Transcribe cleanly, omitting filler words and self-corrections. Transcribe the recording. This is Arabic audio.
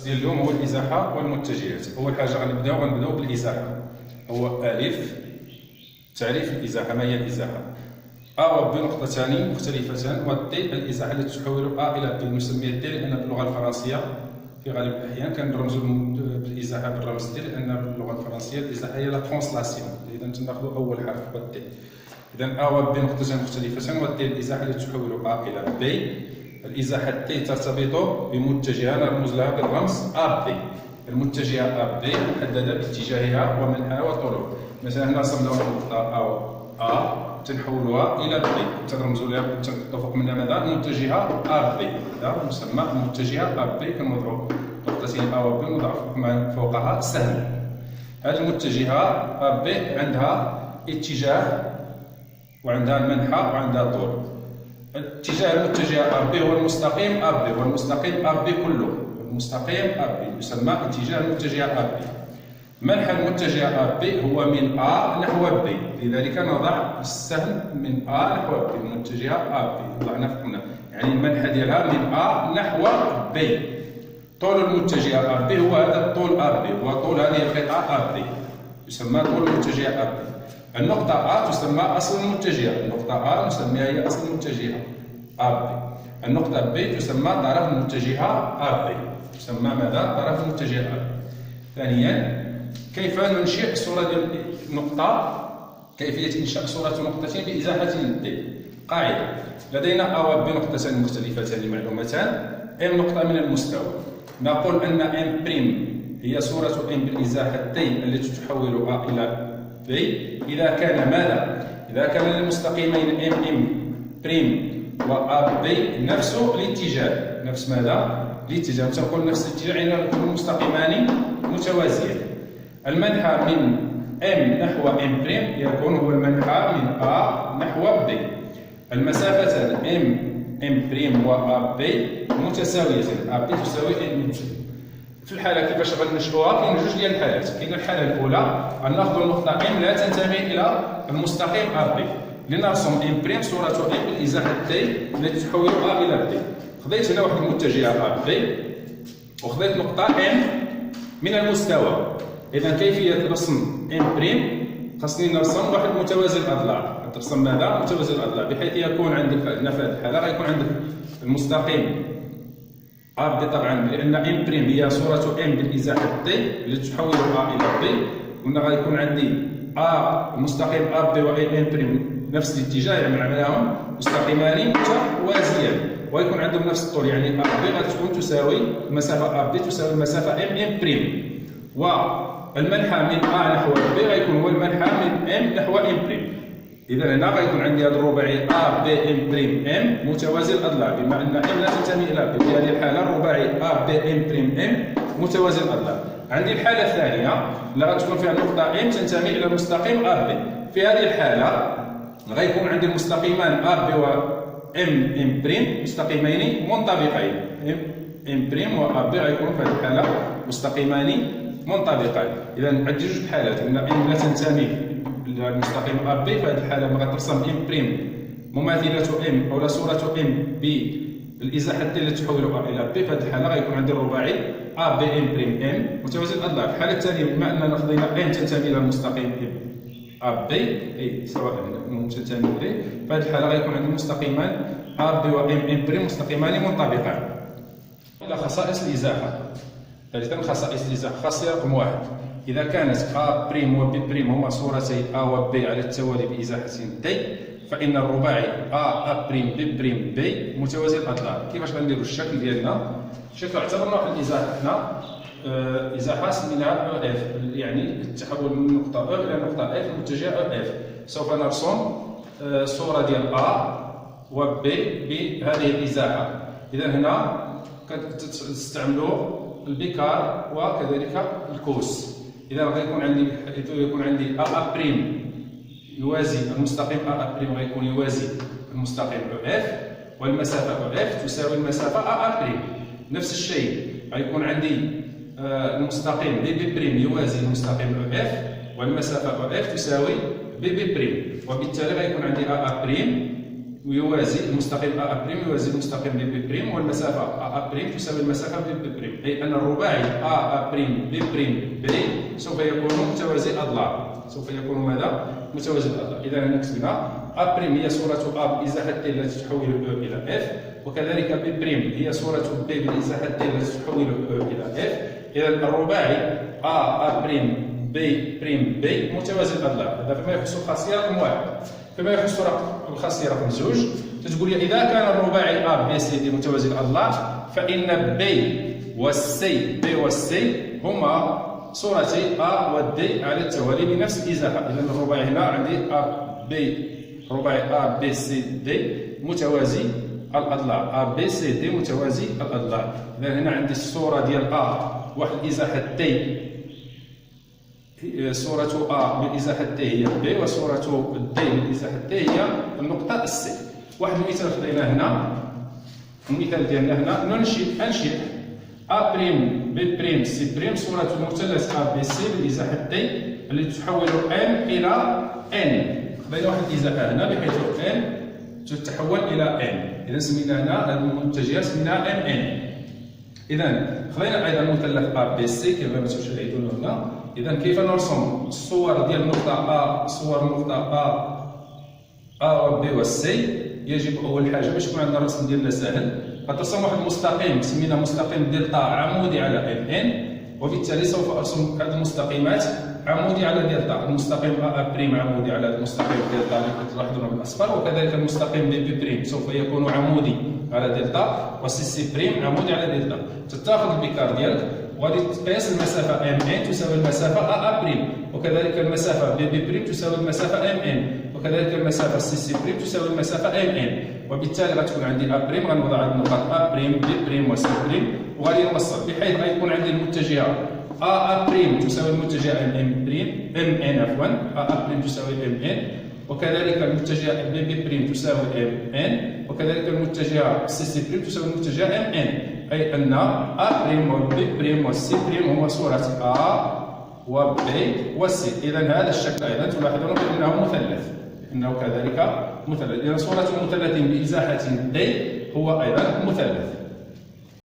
ديال اليوم هو الازاحه والمتجهات. اول حاجه غنبداو بالازاحه. هو الف تعريف الازاحه. ما هي الازاحه؟ ا و ب نقطتان مختلفتان، و د الازاحه التي تحول ا الى ب. نسميها د لان باللغه الفرنسيه في غالب الاحيان كنرمزوا بالازاحه بالرمز د، لان باللغه الفرنسيه الازاحه هي لا ترانسلاسيون. اذا تناخذوا اول حرف هو د. اذا ا و ب نقطتان مختلفتان، و د الازاحه التي تحول ا الى ب. الازاحه ت ترتبط بمتجهه نرمز لها بالرمز ا ب. المتجهه ا ب محدده باتجاهها ومنحها وطولها. مثلا هنا رسمنا نقطه ا تنحولها الى ب، تنرمزوا لها فوق منها ماذا؟ المتجهه ا ب. هذا مسمى المتجهه ا ب. كنوضعوا نقطتين ا و ب ونضع فوقها سهم. هذه المتجهه ا ب عندها اتجاه وعندها المنحى وعندها طول. اتجاه المتجهه ا ب هو المستقيم ا ب، والمستقيم ا ب كله. المستقيم ا ب يسمى اتجاه المتجهه ا ب. منحى المتجهه ا ب هو من ا نحو ب، لذلك نضع السهم من ا نحو ب. المتجهه ا ب وضعنا فوقنا، يعني المنحى ديالها من ا نحو ب. طول المتجهه ا ب هو هذا الطول ا ب، هو طول هذه القطعه ا ب، يسمى طول المتجهه ا ب. النقطة A تسمى أصل المتجهة. النقطة A نسميها هي أصل المتجهة A B. النقطة B تسمى طرف المتجهة A B، تسمى ماذا؟ طرف المتجهة A B. ثانيا، كيف ننشئ صورة نقطة؟ كيفية إنشاء صورة نقطتين بإزاحة D. قاعدة: لدينا A و B نقطتان مختلفتان معلومتان. M نقطة من المستوى. نقول أن M' هي صورة M بالإزاحة T التي تحول A إلى ب إذا كان ماذا؟ إذا كان للمستقيمين M' و A B نفس الاتجاه. نفس ماذا؟ الاتجاه. تنقول نفس الاتجاه يعني يكون المستقيمان متوازيين. المنحى من M نحو M' يكون هو المنحى من A نحو B. المسافتان M' و A B متساويتان. A B تساوي M'. في الحالة كيفاش غنشئوها؟ كاين جوج ديال الحالات. كاين الحالة الأولى أن ناخذ النقطة M لا تنتمي إلى المستقيم A B، لنرسم M' صورة M بالإزاحة T التي تحول A إلى B. خديت هنا واحد المتجهة A B وخديت نقطة M من المستوى. إذا كيفية رسم M' خاصني نرسم واحد متوازي الأضلاع. ترسم ماذا؟ متوازي الأضلاع، بحيث يكون عندك هنا في هذه الحالة غيكون عندك المستقيم A B طبعا لأن M' هي صورة M بالإزاحة T التي تحول A إلى B. قلنا غيكون عندي المستقيم A B و M' نفس الاتجاه، يعني معناهم مستقيمان متوازيان ويكون عندهم نفس الطول، يعني A B غتكون تساوي المسافة A B تساوي المسافة M'. والمنحى من A نحو B غيكون هو المنحى من M نحو M'. إذا هنا غيكون عندي هذا الرباعي A B M' متوازي الأضلاع، بما أن M لا تنتمي إلى B. في هذه الحالة الرباعي A B M' متوازي الأضلاع. عندي الحالة الثانية اللي غتكون فيها النقطة M تنتمي إلى المستقيم A B. في هذه الحالة غيكون عندي المستقيمان A B و M' مستقيمين منطبقين. M' و A B غيكونوا في هذه الحالة مستقيمان منطبقان. إذا عندي جوج حالات: أن M لا تنتمي المستقيم A B. في هذه الحالة ما غترسم M' مماثلة M أو صورة M بالإزاحة T التي تحول A إلى B. في هذه الحالة غيكون عندي الرباعي A B M' متوازي الأضلاع. في الحالة الثانية بما أننا خدينا M تنتمي إلى المستقيم A B أي سواء تنتمي إليه، في هذه الحالة غيكون عندي مستقيمان A B و M' مستقيمان منطبقان. إلى خصائص الإزاحة. ثالثا خصائص الإزاحة. خاصية رقم 1: إذا كانت A' و B' هما صورتي A و B على التوالي بإزاحة T فإن الرباعي A' B' B متوازي الأضلاع. كيفاش غنديرو الشكل ديالنا؟ الشكل اعتبرنا واحد الإزاحة حنا إزاحة سميناها EF، يعني التحول من نقطة E إلى نقطة F متجهة EF. سوف نرسم صورة ديال A و B بهذه الإزاحة. إذا هنا كتستعملوا البيكار وكذلك الكوس. إذا غيكون عندي A' يوازي المستقيم A' غيكون يوازي المستقيم EF، والمسافة EF تساوي المسافة A'. نفس الشيء غيكون عندي المستقيم B' يوازي المستقيم EF، والمسافة EF تساوي B'. وبالتالي غيكون عندي A' يوازي المستقيم أ بريم يوازي المستقيم بي بريم، والمسافة أ بريم تساوي المسافة بي بريم، أي أن الرباعي أ بريم بي بريم بي سوف يكون متوازي الأضلاع، سوف يكون ماذا؟ متوازي الأضلاع. إذا هنا كتبنا أ بريم هي صورة أ بإزاحة ت التي تحول إلى إف، وكذلك بي بريم هي صورة ب بإزاحة ت التي تحول إلى إف. إذا الرباعي أ بريم بي بريم بي متوازي الأضلاع. هذا فيما يخص الخاصية رقم 1. فيما يخص الخاصية رقم 2 تتقول لي إذا كان الرباعي أ بي سي دي متوازي الأضلاع فإن بي والسي بي والسي هما صورتي أ ودي على التوالي بنفس الإزاحة. إذا الرباعي هنا عندي أ بي رباعي أ بي سي دي متوازي الأضلاع، أ بي سي دي متوازي الأضلاع. إذا هنا عندي الصورة ديال أ واحد الإزاحة تي، صورة أ بالإزاحة تي هي بي، وصورة دي بالإزاحة تي هي النقطة السي. واحد المثال خديناه هنا، المثال ديالنا هنا أنشئ أ بريم بي بريم سي بريم صورة المثلث أ بي سي بالإزاحة تي التي تحول n إلى n. خدينا واحد الإزاحة هنا بحيث n تتحول إلى n، إذا سمينا هنا المتجهة سميناها n. إذا خدينا أيضا مثلث أ بي سي كما تشاهدون هنا. إذا كيف نرسم الصور ديال النقطة أ، صور النقطة أ و بي و سي؟ يجب أول حاجة باش يكون عندنا الرسم ديالنا ساهل غترسم واحد المستقيم سمينا مستقيم دلتا عمودي على ان، وبالتالي سوف أرسم هذه المستقيمات عمودي على دلتا. المستقيم أ بريم عمودي على المستقيم دلتا اللي كتلاحظونه بالأصفر، وكذلك المستقيم بي بريم سوف يكون عمودي على دلتا، وسي بريم عمودي على دلتا. تتاخذ البيكار ديالك وغادي تقيس المسافة ام ان تساوي المسافة أ بريم، وكذلك المسافة بي بريم تساوي المسافة ام ان، وكذلك المسافة سي بريم تساوي المسافة ام ان. وبالتالي غتكون عندي أ بريم غنوضع عند النقاط أ بريم بي بريم وسي بريم، وغادي نوصل بحيث غيكون عندي المتجهة أ بريم تساوي المتجهة ام بريم ام ان عفوا أ بريم تساوي ام ان، وكذلك المتجهة بي بريم تساوي ام ان، وكذلك المتجهة سي بريم تساوي المتجهة ام ان. أي أن أ بريم وبي بريم وسي بريم هو صورة أ وبي وسي. إذا هذا الشكل أيضا تلاحظون بأنه مثلث، إنه كذلك مثلث. إذا صورة مثلث بإزاحة دي هو أيضا مثلث.